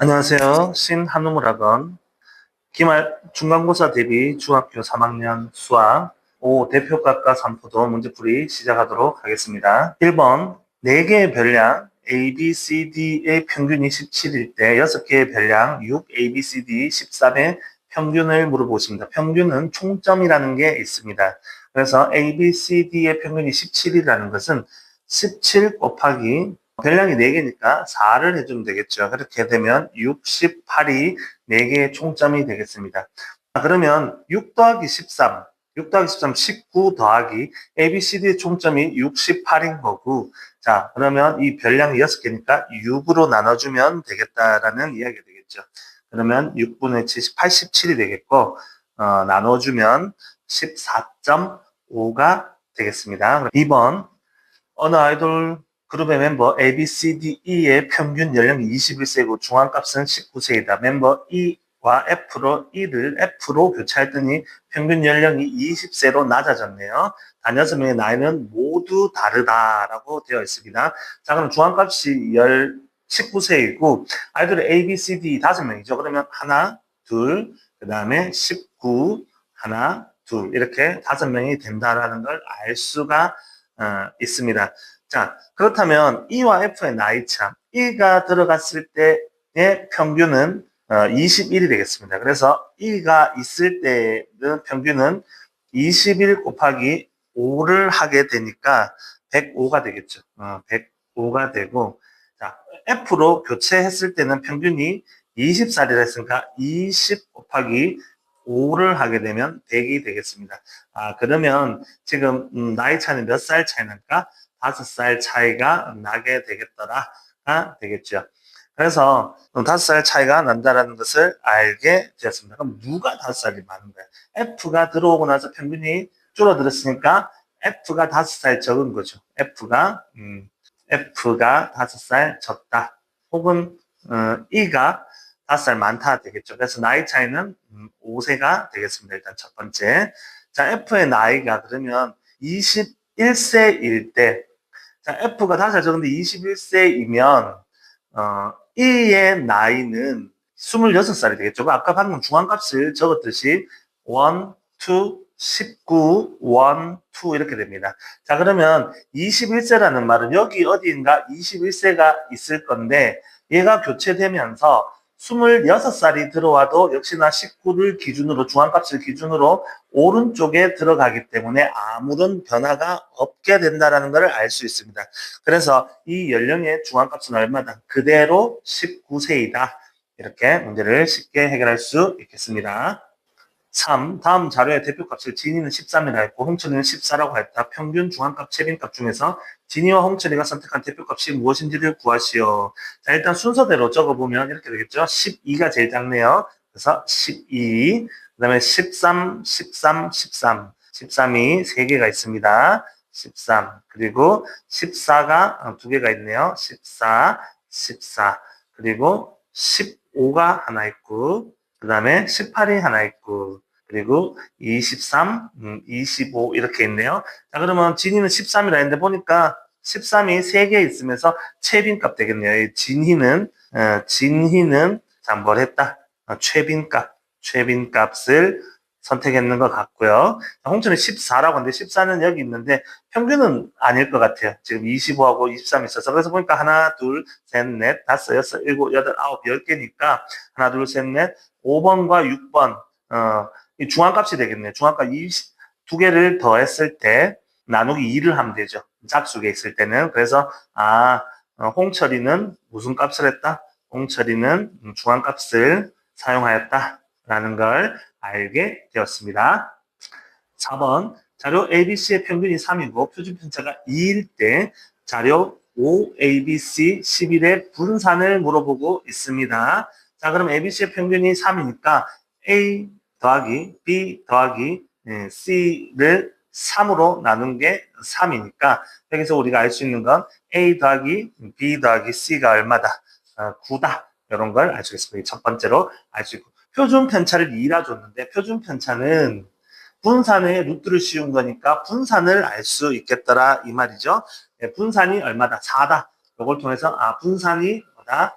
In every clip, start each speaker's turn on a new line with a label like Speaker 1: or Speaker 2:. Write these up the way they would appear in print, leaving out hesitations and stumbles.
Speaker 1: 안녕하세요. 신한우물학원 기말 중간고사 대비 중학교 3학년 수학 5 대표값과 산포도 문제풀이 시작하도록 하겠습니다. 1번 4개의 별량 A, B, C, D의 평균이 17일 때 6개의 별량 6, A, B, C, D 13의 평균을 물어보십니다. 평균은 총점이라는 게 있습니다. 그래서 A, B, C, D의 평균이 17이라는 것은 17 곱하기 별량이 4개니까 4를 해주면 되겠죠. 그렇게 되면 68이 4개의 총점이 되겠습니다. 그러면 6 더하기 13, 6 더하기 13, 19 더하기 ABCD의 총점이 68인 거고, 자, 그러면 이 별량이 6개니까 6으로 나눠주면 되겠다라는 이야기가 되겠죠. 그러면 6분의 7, 87이 되겠고, 나눠주면 14.5가 되겠습니다. 2번, 어느 아이돌 그룹의 멤버 A, B, C, D, E의 평균 연령이 21세고 중앙값은 19세이다. 멤버 E와 F를 F로 교체했더니 평균 연령이 20세로 낮아졌네요. 단 6명의 나이는 모두 다르다라고 되어 있습니다. 자, 그럼 중앙값이 19세이고 아이돌의 A, B, C, D 5명이죠. 그러면 하나, 둘, 그 다음에 19, 하나, 둘 이렇게 5명이 된다라는 걸 알 수가 있습니다. 자, 그렇다면 E와 F의 나이차, E가 들어갔을 때의 평균은 21이 되겠습니다. 그래서 E가 있을 때는 평균은 21 곱하기 5를 하게 되니까 105가 되겠죠. 105가 되고, 자, F로 교체했을 때는 평균이 20살이라 했으니까 20 곱하기 5를 하게 되면 100이 되겠습니다. 그러면 지금 나이 차이는 몇 살 차이 날까? 5살 차이가 나게 되겠더라 되겠죠. 그래서 5살 차이가 난다라는 것을 알게 되었습니다. 그럼 누가 5살이 많은 거야? F가 들어오고 나서 평균이 줄어들었으니까 F가 5살 적은 거죠. F가 5살 적다. 혹은 E가 5살 많다 되겠죠. 그래서 나이 차이는 5세가 되겠습니다. 일단 첫 번째. 자, F의 나이가 그러면 21세일 때, 자, F가 5살 적은데 21세이면, E의 나이는 26살이 되겠죠. 아까 방금 중앙값을 적었듯이 1, 2, 19, 1, 2 이렇게 됩니다. 자, 그러면 21세라는 말은 여기 어디인가 21세가 있을 건데 얘가 교체되면서 26살이 들어와도 역시나 19를 기준으로 중앙값을 기준으로 오른쪽에 들어가기 때문에 아무런 변화가 없게 된다는 것을 알 수 있습니다. 그래서 이 연령의 중앙값은 얼마다? 그대로 19세이다. 이렇게 문제를 쉽게 해결할 수 있겠습니다. 3. 다음 자료의 대표값을 진이는 13이라 했고 홍철이는 14라고 했다. 평균 중앙값, 최빈값 중에서 진이와 홍철이가 선택한 대표값이 무엇인지를 구하시오. 자, 일단 순서대로 적어보면 이렇게 되겠죠. 12가 제일 작네요. 그래서 12, 그 다음에 13, 13, 13. 13이 3개가 있습니다. 13. 그리고 14가 2개가 있네요. 14, 14. 그리고 15가 하나 있고, 그 다음에 18이 하나 있고, 그리고 23, 25 이렇게 있네요. 자, 그러면 진이는 13이라 했는데 보니까 13이 3개 있으면서 최빈값 되겠네요. 진희는 자, 뭘 했다? 최빈값을 선택했는 것 같고요. 홍천은 14라고 하는데 14는 여기 있는데 평균은 아닐 것 같아요. 지금 25하고 23이 있어서. 그래서 보니까 하나, 둘, 셋, 넷, 다섯, 여섯, 일곱, 여덟, 아홉, 10개니까 하나, 둘, 셋, 넷, 5번과 6번 이 중앙값이 되겠네요. 중앙값 2개를 더했을 때 나누기 2를 하면 되죠. 짝수에 있을 때는. 그래서 홍철이는 무슨 값을 했다? 홍철이는 중앙값을 사용하였다라는 걸 알게 되었습니다. 4번 자료 ABC의 평균이 3이고 표준편차가 2일 때 자료 5ABC 11의 분산을 물어보고 있습니다. 자, 그럼 ABC의 평균이 3이니까 A 더하기 B 더하기 C를 3으로 나눈 게 3이니까 여기서 우리가 알 수 있는 건 A 더하기 B 더하기 C가 얼마다? 9다. 이런 걸 알 수 있습니다. 첫 번째로 알 수 있고 표준 편차를 2라 줬는데 표준 편차는 분산의 루트를 씌운 거니까 분산을 알 수 있겠더라 이 말이죠. 분산이 얼마다? 4다. 이걸 통해서 분산이 뭐다?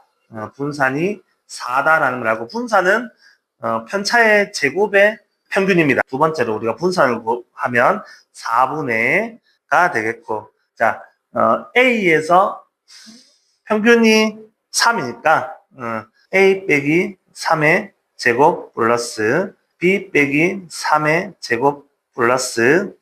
Speaker 1: 분산이 4다라는 걸 알고, 분산은 편차의 제곱의 평균입니다. 두 번째로 우리가 분산을 하면 4분의 가 되겠고, 자, A에서 평균이 3이니까 A 빼기 3의 제곱 플러스 B 빼기 3의 제곱 플러스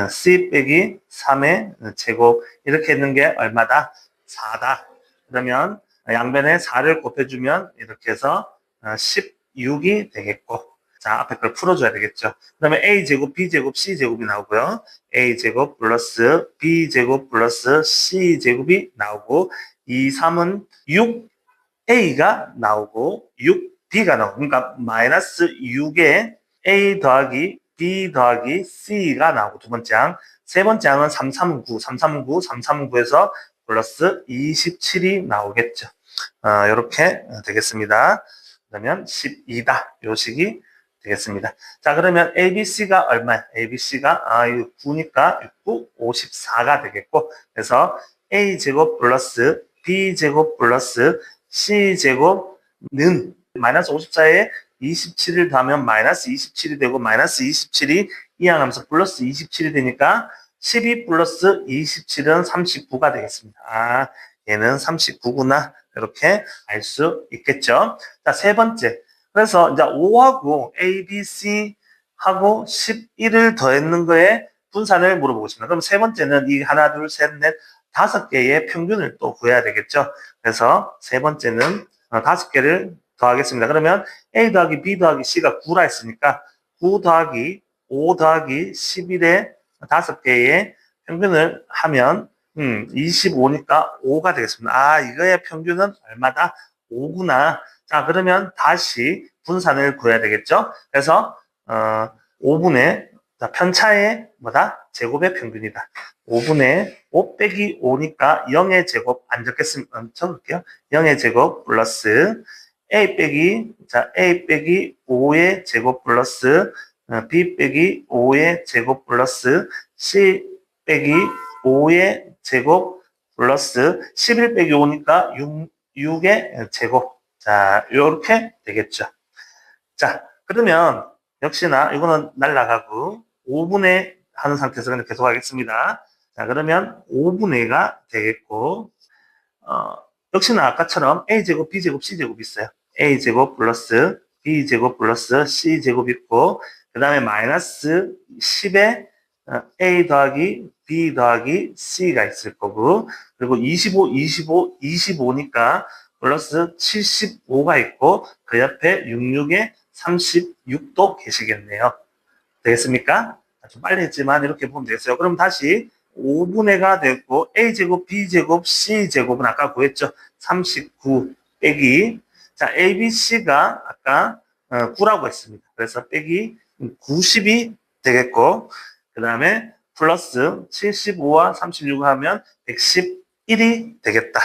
Speaker 1: C 빼기 3의 제곱, 이렇게 있는 게 얼마다? 4다. 그러면 양변에 4를 곱해주면 이렇게 해서 16이 되겠고, 자, 앞에 걸 풀어줘야 되겠죠. 그 다음에 A제곱, B제곱, C제곱이 나오고요. A제곱 플러스 B제곱 플러스 C제곱이 나오고, 2, 3은 6A가 나오고 6B가 나오고, 그러니까 마이너스 6에 A 더하기 B 더하기 C가 나오고, 두 번째 항. 세 번째 항은 339, 339, 339에서 플러스 27이 나오겠죠. 이렇게 되겠습니다. 그러면 12다. 요 식이 되겠습니다. 자, 그러면 ABC가 얼마야? ABC가 9니까 6, 9, 54가 되겠고, 그래서 A제곱 플러스 B제곱 플러스 C제곱는 마이너스 54에 27을 더하면 마이너스 27이 되고, 마이너스 27이 이항하면서 플러스 27이 되니까 12 플러스 27은 39가 되겠습니다. 얘는 39구나. 이렇게 알 수 있겠죠. 자, 세 번째. 그래서 이제 5하고 A, B, C하고 11을 더했는 거에 분산을 물어보고 있습니다. 그럼 세 번째는 이 하나, 둘, 셋, 넷, 5개의 평균을 또 구해야 되겠죠. 그래서 세 번째는 5개를 더하겠습니다. 그러면 A 더하기 B 더하기 C가 9라 했으니까 9 더하기 5 더하기 11의 5개의 평균을 하면 25니까 5가 되겠습니다. 이거의 평균은 얼마다? 5구나. 자, 그러면 다시 분산을 구해야 되겠죠? 그래서 5분의 편차의 뭐다? 제곱의 평균이다. 5분의 5 빼기 5니까 0의 제곱 안 적겠습니다. 적을게요. 0의 제곱 플러스 A 빼기 5의 제곱 플러스 B 빼기 5의 제곱 플러스 C 빼기 5의 제곱 플러스 11 빼기 5니까 6의 제곱. 자, 요렇게 되겠죠. 자, 그러면 역시나 이거는 날라가고 5분의 하는 상태에서 그냥 계속 하겠습니다. 자, 그러면 5분의가 되겠고, 역시나 아까처럼 A제곱, B제곱, C제곱 있어요. A제곱 플러스 B제곱 플러스 C제곱 있고, 그 다음에 마이너스 10에 A 더하기 B 더하기 C가 있을 거고, 그리고 25, 25, 25니까 플러스 75가 있고, 그 옆에 66에 36도 계시겠네요. 되겠습니까? 좀 빨리 했지만 이렇게 보면 되겠어요. 그럼 다시 5분의가 됐고, A제곱, B제곱, C제곱은 아까 구했죠. 39 빼기, 자, ABC가 아까 9라고 했습니다. 그래서 빼기 90이 되겠고, 그 다음에 플러스 75와 36을 하면 111이 되겠다.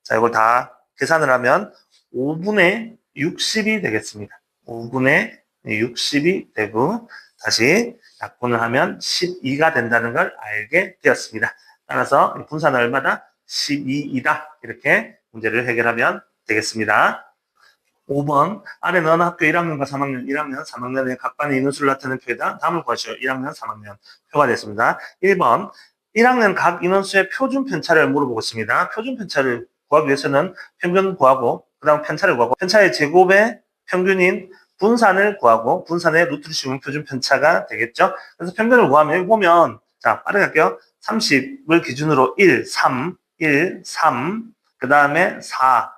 Speaker 1: 자, 이걸 다 계산을 하면 5분의 60이 되겠습니다. 5분의 60이 되고, 다시 약분을 하면 12가 된다는 걸 알게 되었습니다. 따라서 분산은 얼마다? 12이다. 이렇게 문제를 해결하면 되겠습니다. 5번, 아래 넣은 학교 1학년과 3학년, 1학년, 3학년의 각반의 인원수를 나타내는 표에다 다음을 구하시오. 1학년, 3학년 표가 됐습니다. 1번, 1학년 각 인원수의 표준 편차를 물어보고 있습니다. 표준 편차를 구하기 위해서는 평균 구하고, 그 다음 편차를 구하고, 편차의 제곱의 평균인 분산을 구하고, 분산의 루트를 씌우면 표준 편차가 되겠죠. 그래서 평균을 구하면 여기 보면, 자, 빠르게 할게요. 30을 기준으로 1, 3, 1, 3, 그 다음에 4,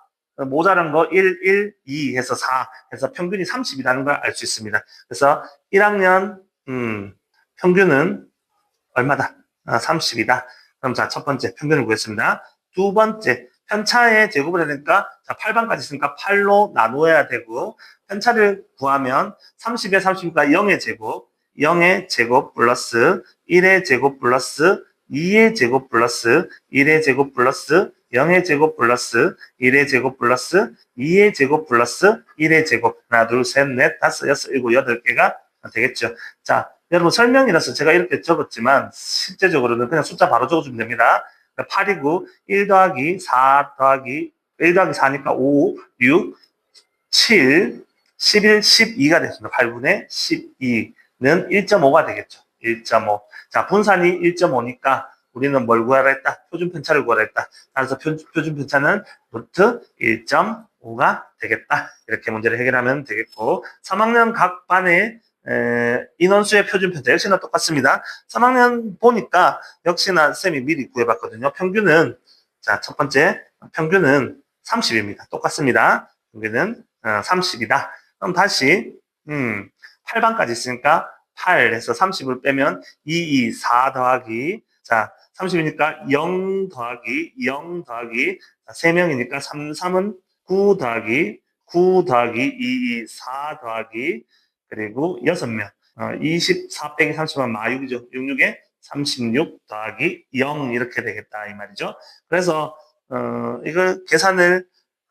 Speaker 1: 모자란 거 1, 1, 2 해서 4 해서 평균이 30이라는 걸 알 수 있습니다. 그래서 1학년 평균은 얼마다? 30이다. 그럼 자, 첫 번째 평균을 구했습니다. 두 번째, 편차의 제곱을 해야 되니까, 자, 8반까지 있으니까 8로 나누어야 되고, 편차를 구하면 30에 30이니까 0의 제곱, 0의 제곱 플러스 1의 제곱 플러스 2의 제곱 플러스 1의 제곱 플러스 0의 제곱 플러스 1의 제곱 플러스 2의 제곱 플러스 1의 제곱. 하나, 둘, 셋, 넷, 다섯, 여섯, 일곱, 8개가 되겠죠. 자, 여러분 설명이라서 제가 이렇게 적었지만 실제적으로는 그냥 숫자 바로 적어주면 됩니다. 8이고 1 더하기 4 더하기 1 더하기 4니까 5, 6, 7, 11, 12가 됐습니다. 8분의 12는 1.5가 되겠죠. 1.5. 자, 분산이 1.5니까 우리는 뭘 구하라 했다? 표준 편차를 구하라 했다. 따라서 표준 편차는 루트 1.5가 되겠다. 이렇게 문제를 해결하면 되겠고, 3학년 각 반의 인원수의 표준 편차 역시나 똑같습니다. 3학년 보니까 역시나 쌤이 미리 구해봤거든요. 평균은 자, 첫 번째 평균은 30입니다. 똑같습니다. 평균은 30이다. 그럼 다시 8반까지 있으니까 8에서 30을 빼면 2, 4 더하기 자 30이니까 0 더하기 0 더하기 3명이니까 3, 3은 9 더하기 9 더하기 2, 4 더하기 그리고 6명 24 빼기 30은 마6이죠. 66에 36 더하기 0 이렇게 되겠다 이 말이죠. 그래서 이걸 계산을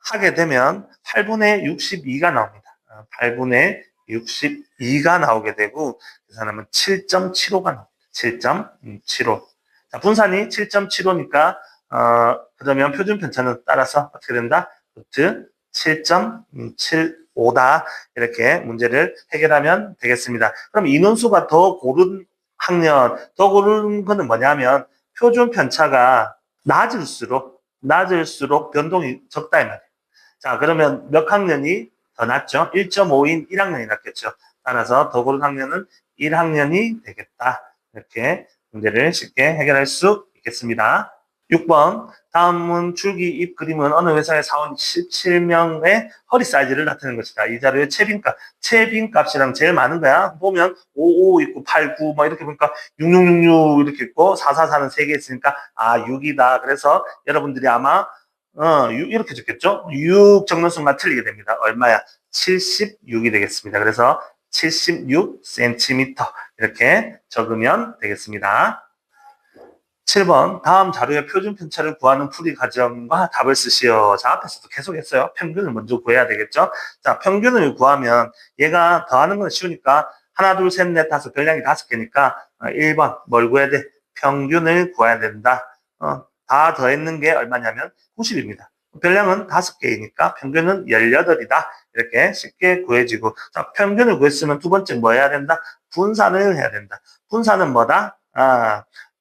Speaker 1: 하게 되면 8분의 62가 나옵니다. 8분의 62가 나오게 되고 계산하면 7.75가 나옵니다. 7.75. 자, 분산이 7.75니까 그러면 표준 편차는 따라서 어떻게 된다? 루트 7.75다. 이렇게 문제를 해결하면 되겠습니다. 그럼 인원수가 더 고른 학년, 더 고른 거는 뭐냐면 표준 편차가 낮을수록 변동이 적다 이 말이에요. 자, 그러면 몇 학년이 더 낮죠? 1.5인 1학년이 낮겠죠. 따라서 더 고른 학년은 1학년이 되겠다. 이렇게 문제를 쉽게 해결할 수 있겠습니다. 6번 다음은 줄기 잎 그림은 어느 회사의 사원 17명의 허리 사이즈를 나타내는 것이다. 이 자료의 채빈 값이랑 제일 많은 거야. 보면 55 있고 89 뭐 이렇게 보니까 6666 이렇게 있고 444는 3개 있으니까 6이다. 그래서 여러분들이 아마 6 이렇게 적겠죠? 6 적는 순간 틀리게 됩니다. 얼마야? 76이 되겠습니다. 그래서 76cm 이렇게 적으면 되겠습니다. 7번 다음 자료의 표준 편차를 구하는 풀이 과정과 답을 쓰시오. 자, 앞에서도 계속 했어요. 평균을 먼저 구해야 되겠죠. 자, 평균을 구하면 얘가 더하는 건 쉬우니까 하나, 둘, 셋, 넷, 다섯, 별량이 5개니까 1번 뭘 구해야 돼? 평균을 구해야 된다. 다 더했는 게 얼마냐면 90입니다. 별량은 5개이니까 평균은 18이다. 이렇게 쉽게 구해지고 자, 평균을 구했으면 두 번째 뭐 해야 된다? 분산을 해야 된다. 분산은 뭐다?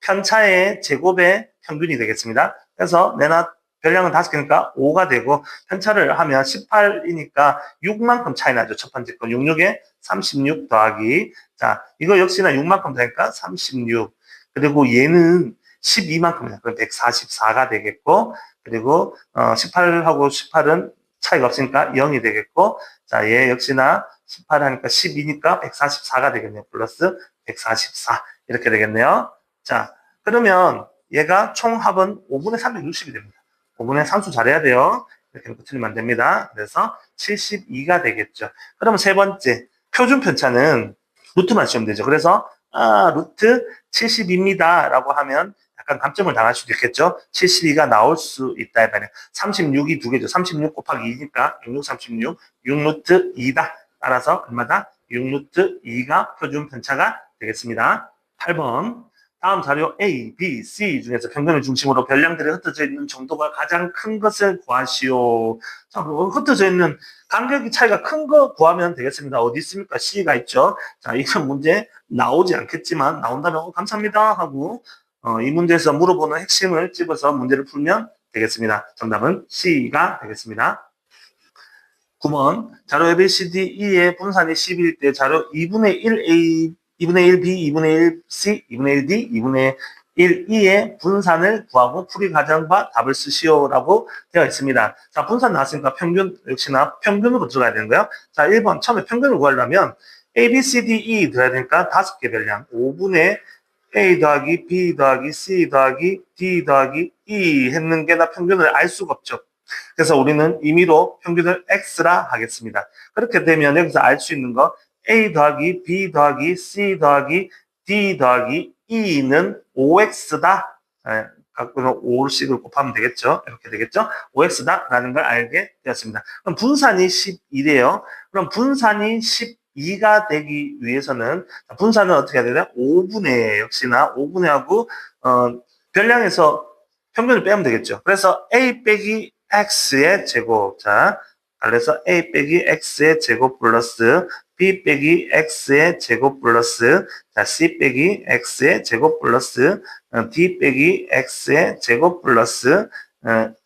Speaker 1: 편차의 제곱의 평균이 되겠습니다. 그래서 내나 별량은 5개니까 5가 되고 편차를 하면 18이니까 6만큼 차이 나죠. 첫 번째 건 66에 36 더하기 자 이거 역시나 6만큼 되니까 36 그리고 얘는 12만큼이다. 그럼 144가 되겠고 그리고 18하고 18은 차이가 없으니까 0이 되겠고 자 얘 역시나 18 하니까 12니까 144가 되겠네요. 플러스 144 이렇게 되겠네요. 자, 그러면 얘가 총 합은 5분의 360이 됩니다. 5분의 상수 잘해야 돼요. 이렇게 놓고 틀리면 안 됩니다. 그래서 72가 되겠죠. 그러면 세 번째, 표준 편차는 루트만 씌우면 되죠. 그래서, 루트 72입니다. 라고 하면 약간 감점을 당할 수도 있겠죠. 72가 나올 수 있다. 36이 두 개죠. 36 곱하기 2니까 66, 36, 6루트 2다. 따라서 얼마다? 6루트 2가 표준 편차가 되겠습니다. 8번. 다음 자료 A, B, C 중에서 평균을 중심으로 별량들이 흩어져 있는 정도가 가장 큰 것을 구하시오. 자, 흩어져 있는 간격이 차이가 큰 거 구하면 되겠습니다. 어디 있습니까? C가 있죠. 자, 이건 문제 나오지 않겠지만 나온다면 감사합니다 하고 이 문제에서 물어보는 핵심을 집어서 문제를 풀면 되겠습니다. 정답은 C가 되겠습니다. 9번 자료 A, B, C, D, E의 분산이 10일 때 자료 2분의 1A 2분의 1 B, 2분의 1 C, 2분의 1 D, 2분의 1 E의 분산을 구하고 풀이 과정과 답을 쓰시오라고 되어 있습니다. 자, 분산 나왔으니까 평균, 역시나 평균으로 들어가야 되는 거예요. 자, 1번 처음에 평균을 구하려면 A, B, C, D, E 들어야 되니까 5개 별량. 5분의 A 더하기 B 더하기 C 더하기 D 더하기 E 했는 게 나 평균을 알 수가 없죠. 그래서 우리는 임의로 평균을 X라 하겠습니다. 그렇게 되면 여기서 알 수 있는 거 A 더하기 B 더하기 C 더하기 D 더하기 E는 5X다. 갖고는 5씩을 곱하면 되겠죠. 이렇게 되겠죠. 5X다라는 걸 알게 되었습니다. 그럼 분산이 12래요. 그럼 분산이 12가 되기 위해서는 분산은 어떻게 해야 되나? 5분의 역시나 5분의 하고 별량에서 평균을 빼면 되겠죠. 그래서 A 빼기 X의 제곱. 자, 그래서 a 빼기 x의 제곱 플러스 b 빼기 x의 제곱 플러스 자, c 빼기 x의 제곱 플러스 d 빼기 x의 제곱 플러스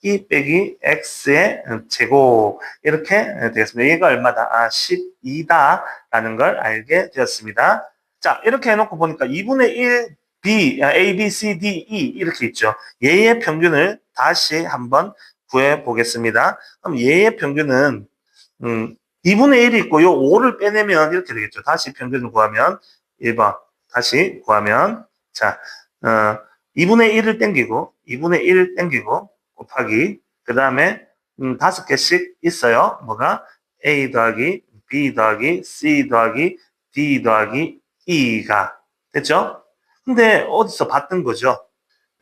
Speaker 1: e 빼기 x의 제곱 이렇게 되겠습니다. 얘가 얼마다? 12다 라는 걸 알게 되었습니다. 자, 이렇게 해놓고 보니까 2분의 1 B, A, B, C, D, E 이렇게 있죠. 얘의 평균을 다시 한번 구해 보겠습니다. 그럼 얘의 평균은 2분의 1이 있고 요 5를 빼내면 이렇게 되겠죠. 다시 평균을 구하면 1번 다시 구하면 자 2분의 1을 땡기고 2분의 1을 땡기고 곱하기 그 다음에 5개씩 있어요. 뭐가 A 더하기 B 더하기 C 더하기 D 더하기 E가 됐죠? 근데 어디서 봤던 거죠?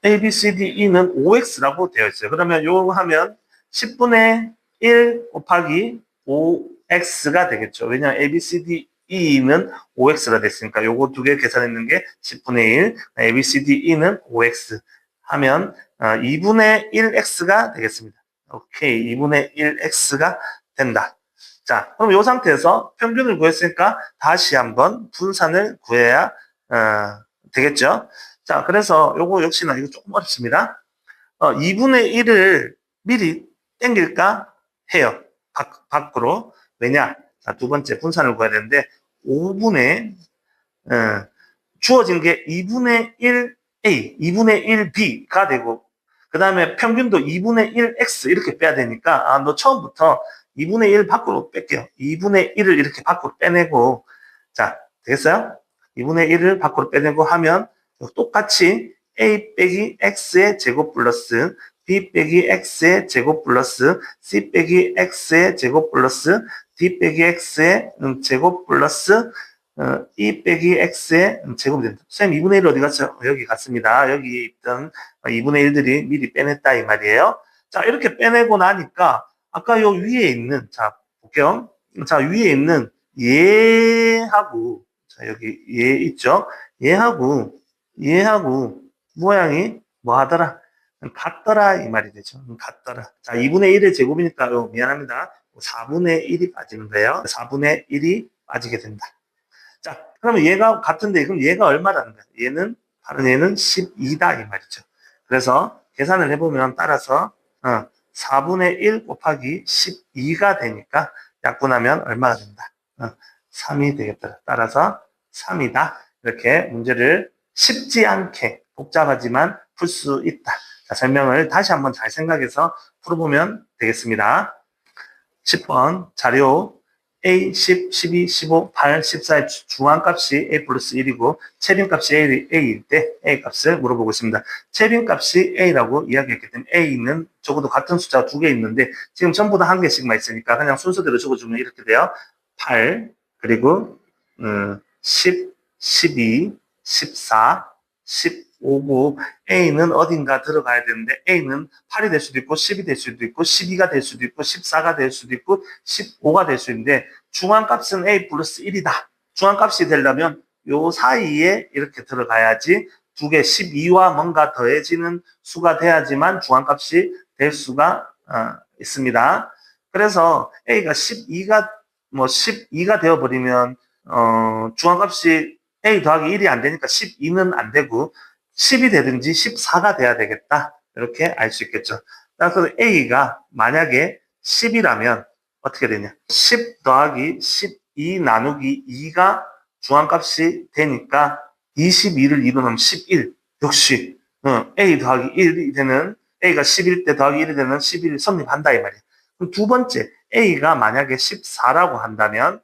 Speaker 1: A, B, C, D, E는 5X라고 되어 있어요. 그러면 요거 하면 10분의 1 곱하기 5X가 되겠죠. 왜냐하면 A, B, C, D, E는 5X가 됐으니까 요거 두 개 계산했는 게 10분의 1, A, B, C, D, E는 5X 하면 2분의 1X가 되겠습니다. 오케이, 2분의 1X가 된다. 자, 그럼 이 상태에서 평균을 구했으니까 다시 한번 분산을 구해야 되겠죠. 자, 그래서 요거 역시나 이거 조금 어렵습니다. 2분의 1을 미리 땡길까 해요. 밖으로. 왜냐? 자, 두 번째 분산을 구해야 되는데 5분의 주어진 게 2분의 1A, 2분의 1B가 되고 그 다음에 평균도 2분의 1X 이렇게 빼야 되니까 너 처음부터 2분의 1 밖으로 뺄게요. 2분의 1을 이렇게 밖으로 빼내고 자, 되겠어요? 2분의 1을 밖으로 빼내고 하면 똑같이 A 빼기 X의 제곱 플러스 B 빼기 X의 제곱 플러스 C 빼기 X의 제곱 플러스 D 빼기 X의 제곱 플러스 E 빼기 X의 제곱이 된다. 선생님 2분의 1 어디 갔죠? 여기 갔습니다. 여기에 있던 2분의 1들이 미리 빼냈다 이 말이에요. 자, 이렇게 빼내고 나니까 아까 요 위에 있는 자 볼게요. 자, 위에 있는 얘하고 자, 여기 얘 있죠? 얘하고 모양이 뭐 하더라? 같더라 이 말이 되죠. 같더라. 자, 2분의 1의 제곱이니까 미안합니다. 4분의 1이 빠지는 거예요. 4분의 1이 빠지게 된다. 자, 그러면 얘가 같은데 그럼 얘가 얼마라는 거야? 얘는 다른 얘는 12다 이 말이죠. 그래서 계산을 해보면 따라서 4분의 1 곱하기 12가 되니까 약분하면 얼마가 된다? 3이 되겠다. 따라서 3이다. 이렇게 문제를 쉽지 않게 복잡하지만 풀 수 있다. 자, 설명을 다시 한번 잘 생각해서 풀어보면 되겠습니다. 10번 자료 A, 10, 12, 15, 8, 14의 중앙값이 A 플러스 1이고 최빈값이 A일 때 A 값을 물어보고 있습니다. 최빈값이 A라고 이야기했기 때문에 A는 적어도 같은 숫자가 두 개 있는데 지금 전부 다 한 개씩만 있으니까 그냥 순서대로 적어주면 이렇게 돼요. 8, 그리고 10, 12, 14, 15고 A는 어딘가 들어가야 되는데 A는 8이 될 수도 있고 10이 될 수도 있고 12가 될 수도 있고 14가 될 수도 있고 15가 될 수 있는데 중앙값은 A 플러스 1이다. 중앙값이 되려면 요 사이에 이렇게 들어가야지 두 개 12와 뭔가 더해지는 수가 돼야지만 중앙값이 될 수가 있습니다. 그래서 A가 12가 되어버리면 중앙값이 A 더하기 1이 안 되니까 12는 안 되고 10이 되든지 14가 돼야 되겠다. 이렇게 알 수 있겠죠. 그래서 A가 만약에 10이라면 어떻게 되냐. 10 더하기 12 나누기 2가 중앙값이 되니까 22를 2로 넣으면 11. 역시 A 더하기 1이 되는 A가 11 때 더하기 1이 되는 11을 성립한다 이 말이에요. 그럼 두 번째 A가 만약에 14라고 한다면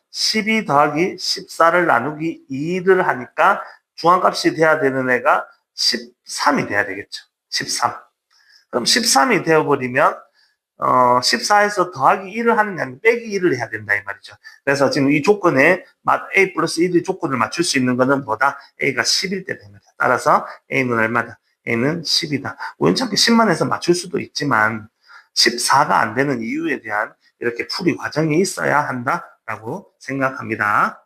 Speaker 1: 12 더하기 14를 나누기 2를 하니까 중앙값이 돼야 되는 애가 13이 돼야 되겠죠. 13. 그럼 13이 되어버리면 14에서 더하기 1을 하는 게 아니라 빼기 1을 해야 된다 이 말이죠. 그래서 지금 이 조건에 A 플러스 1의 조건을 맞출 수 있는 거는 뭐다? A가 10일 때 됩니다. 따라서 A는 얼마다? A는 10이다. 우연찮게 10만 해서 맞출 수도 있지만 14가 안 되는 이유에 대한 이렇게 풀이 과정이 있어야 한다라고 생각합니다.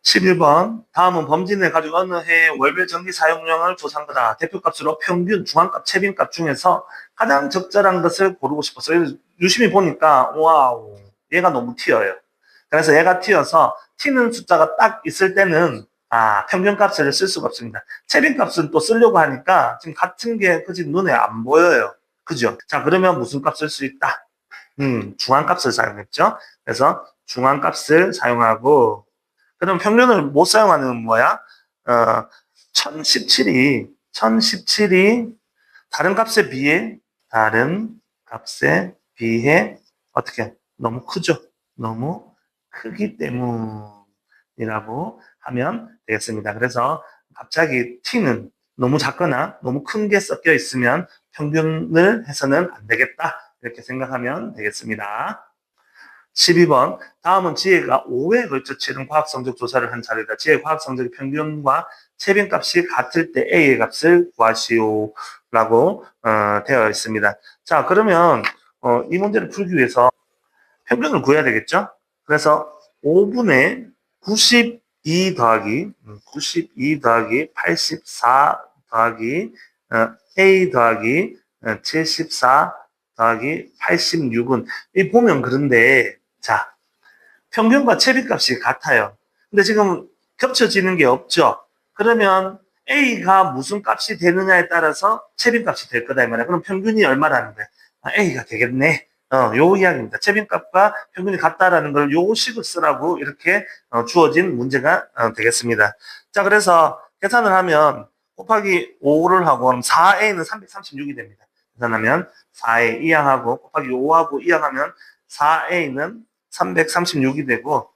Speaker 1: 11번. 다음은 범진을 가지고 어느 해 월별 전기 사용량을 조사한 거다. 대표값으로 평균, 중앙값, 최빈값 중에서 가장 적절한 것을 고르고 싶었어. 유심히 보니까, 와우, 얘가 너무 튀어요. 그래서 얘가 튀어서 튀는 숫자가 딱 있을 때는 평균값을 쓸 수가 없습니다. 최빈값은 또 쓰려고 하니까 지금 같은 게 그지 눈에 안 보여요. 그죠? 자, 그러면 무슨 값 쓸 수 있다? 중앙값을 사용했죠. 그래서 중앙값을 사용하고 그럼 평균을 못 사용하는 뭐야? 1017이 다른 값에 비해 어떻게 너무 크죠? 너무 크기 때문이라고 하면 되겠습니다. 그래서 갑자기 t는 너무 작거나 너무 큰 게 섞여 있으면 평균을 해서는 안 되겠다. 이렇게 생각하면 되겠습니다. 12번. 다음은 지혜가 5회에 걸쳐 치른 과학성적 조사를 한 자료다. 지혜 과학성적의 평균과 최빈값이 같을 때 A의 값을 구하시오. 라고 되어 있습니다. 자, 그러면 이 문제를 풀기 위해서 평균을 구해야 되겠죠? 그래서 5분의 92 더하기 84 더하기 A 더하기 74 더하기 86은 이 보면 그런데 자, 평균과 최빈값이 같아요. 근데 지금 겹쳐지는 게 없죠. 그러면 A가 무슨 값이 되느냐에 따라서 최빈값이 될 거다 이 말이야. 그럼 평균이 얼마라는데? A가 되겠네. 요 이야기입니다. 최빈값과 평균이 같다라는 걸 요 식을 쓰라고 이렇게 주어진 문제가 되겠습니다. 자, 그래서 계산을 하면 곱하기 5를 하고 그럼 4A는 336이 됩니다. 계산하면 4A 이항하고 곱하기 5하고 이항하면 4A는 336이 되고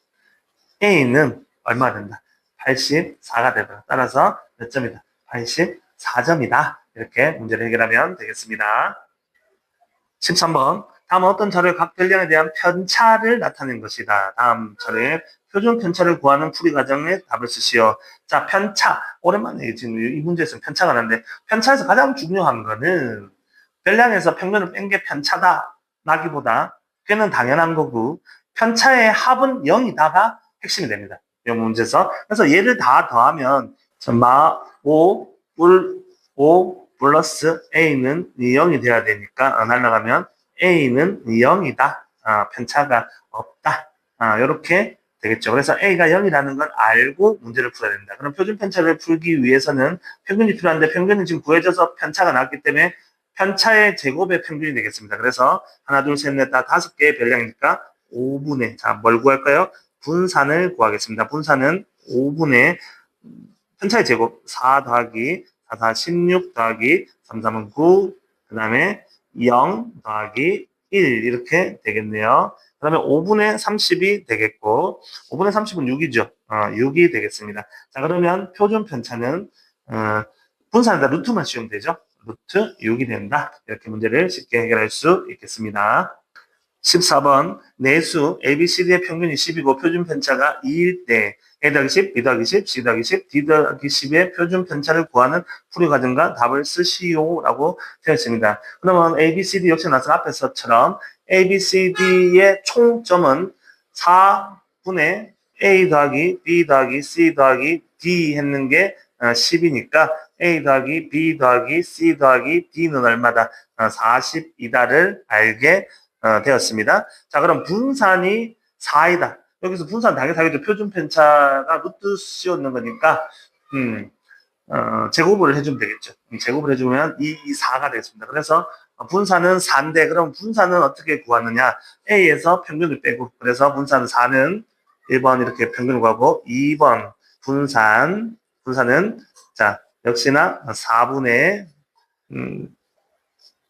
Speaker 1: A는 얼마 된다? 84가 되다. 따라서 몇 점이다? 84점이다. 이렇게 문제를 해결하면 되겠습니다. 13번. 다음 어떤 자료의 각 변량에 대한 편차를 나타낸 것이다. 다음 자료의 표준 편차를 구하는 풀이 과정에 답을 쓰시오. 자, 편차. 오랜만에 지금 이 문제에서는 편차가 나는데 편차에서 가장 중요한 거는 변량에서 평균을 뺀 게 편차다. 나기보다 꽤는 당연한 거고 편차의 합은 0이다가 핵심이 됩니다. 이 문제에서. 그래서 얘를 다 더하면 5 플러스 A는 0이 돼야 되니까 날라가면 A는 0이다. 편차가 없다. 이렇게 되겠죠. 그래서 A가 0이라는 걸 알고 문제를 풀어야 됩니다. 그럼 표준 편차를 풀기 위해서는 평균이 필요한데 평균은 지금 구해져서 편차가 나왔기 때문에 편차의 제곱의 평균이 되겠습니다. 그래서 하나, 둘, 셋, 넷, 다 5개의 변량이니까 5분의 뭘 구할까요? 분산을 구하겠습니다. 분산은 5분의 편차의 제곱 4 더하기 4, 4, 16 더하기 3, 3은 9, 그 다음에 0 더하기 1 이렇게 되겠네요. 그 다음에 5분의 30이 되겠고 5분의 30은 6이죠. 6이 되겠습니다. 자, 그러면 표준 편차는 분산에다 루트만 씌우면 되죠. 루트 6이 된다. 이렇게 문제를 쉽게 해결할 수 있겠습니다. 14번 내수 ABCD의 평균이 10이고 표준 편차가 2일 때 A 더하기 10, B 더하기 10, C 더하기 10, D 더하기 10의 표준 편차를 구하는 풀이 과정과 답을 쓰시오라고 되어 있습니다. 그러면 ABCD 역시 나서 앞에서처럼 ABCD의 총점은 4분의 A 더하기 B 더하기 C 더하기 D 했는 게 10이니까 A 더하기 B 더하기 C 더하기 D는 얼마다? 42다를 알게 되었습니다. 자, 그럼 분산이 4이다. 여기서 분산 당연히 표준 편차가 루트 씌웠는 거니까, 제곱을 해주면 되겠죠. 제곱을 해주면 4가 되겠습니다. 그래서 분산은 4인데, 그럼 분산은 어떻게 구하느냐? A에서 평균을 빼고, 그래서 분산은 4는 1번 이렇게 평균을 구하고, 2번 분산은, 자, 역시나 4분의,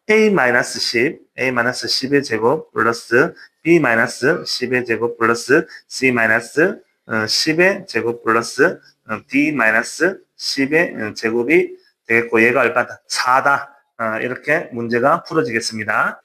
Speaker 1: A-10의 제곱 플러스 B-10의 제곱 플러스 C-10의 제곱 플러스 D-10의 제곱이 되겠고 얘가 얼마다? 4다. 이렇게 문제가 풀어지겠습니다.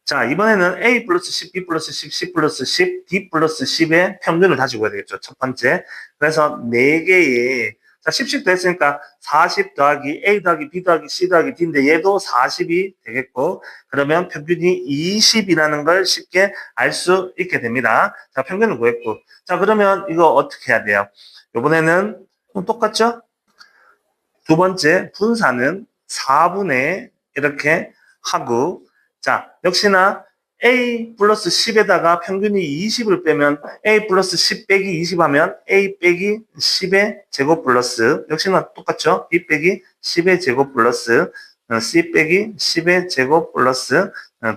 Speaker 1: 자, 이번에는 A 플러스 10, B 플러스 10, C 플러스 10, D 플러스 10의 평균을 다시 구해야 되겠죠. 첫 번째. 그래서 4개의 자, 10씩 됐으니까 40 더하기 A 더하기 B 더하기 C 더하기 D인데 얘도 40이 되겠고, 그러면 평균이 20이라는 걸 쉽게 알 수 있게 됩니다. 자, 평균을 구했고. 자, 그러면 이거 어떻게 해야 돼요? 이번에는 똑같죠? 두 번째 분사는 4분의 이렇게 하고, 자, 역시나 A 플러스 10에다가 평균이 20을 빼면 A 플러스 10 빼기 20 하면 A 빼기 10의 제곱 플러스, 역시나 똑같죠? B 빼기 10의 제곱 플러스 C 빼기 10의 제곱 플러스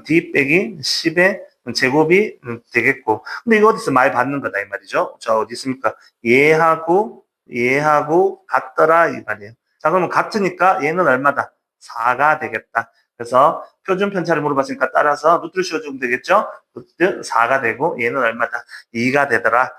Speaker 1: D 빼기 10의 제곱이 되겠고. 근데 이거 어디서 많이 받는 거다 이 말이죠. 자, 어디 있습니까? 얘하고 같더라 이 말이에요. 자, 그러면 같으니까 얘는 얼마다? 4가 되겠다. 그래서 표준 편차를 물어봤으니까 따라서 루트를 씌워주면 되겠죠? 루트 4가 되고 얘는 얼마다? 2가 되더라.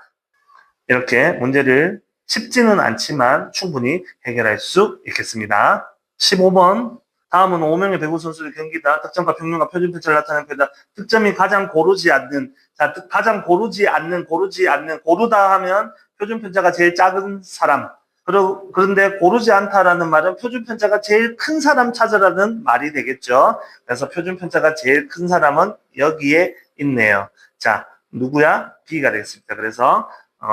Speaker 1: 이렇게 문제를 쉽지는 않지만 충분히 해결할 수 있겠습니다. 15번. 다음은 5명의 배구 선수의 경기다. 득점과 평균과 표준 편차를 나타내는 표다. 득점이 가장 고르지 않는, 자, 가장 고르지 않는, 고르다 하면 표준 편차가 제일 작은 사람. 그런데 고르지 않다라는 말은 표준 편차가 제일 큰 사람 찾으라는 말이 되겠죠. 그래서 표준 편차가 제일 큰 사람은 여기에 있네요. 자, 누구야? B가 되겠습니다. 그래서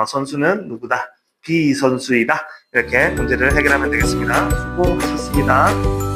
Speaker 1: 선수는 누구다? B 선수이다. 이렇게 문제를 해결하면 되겠습니다. 수고하셨습니다.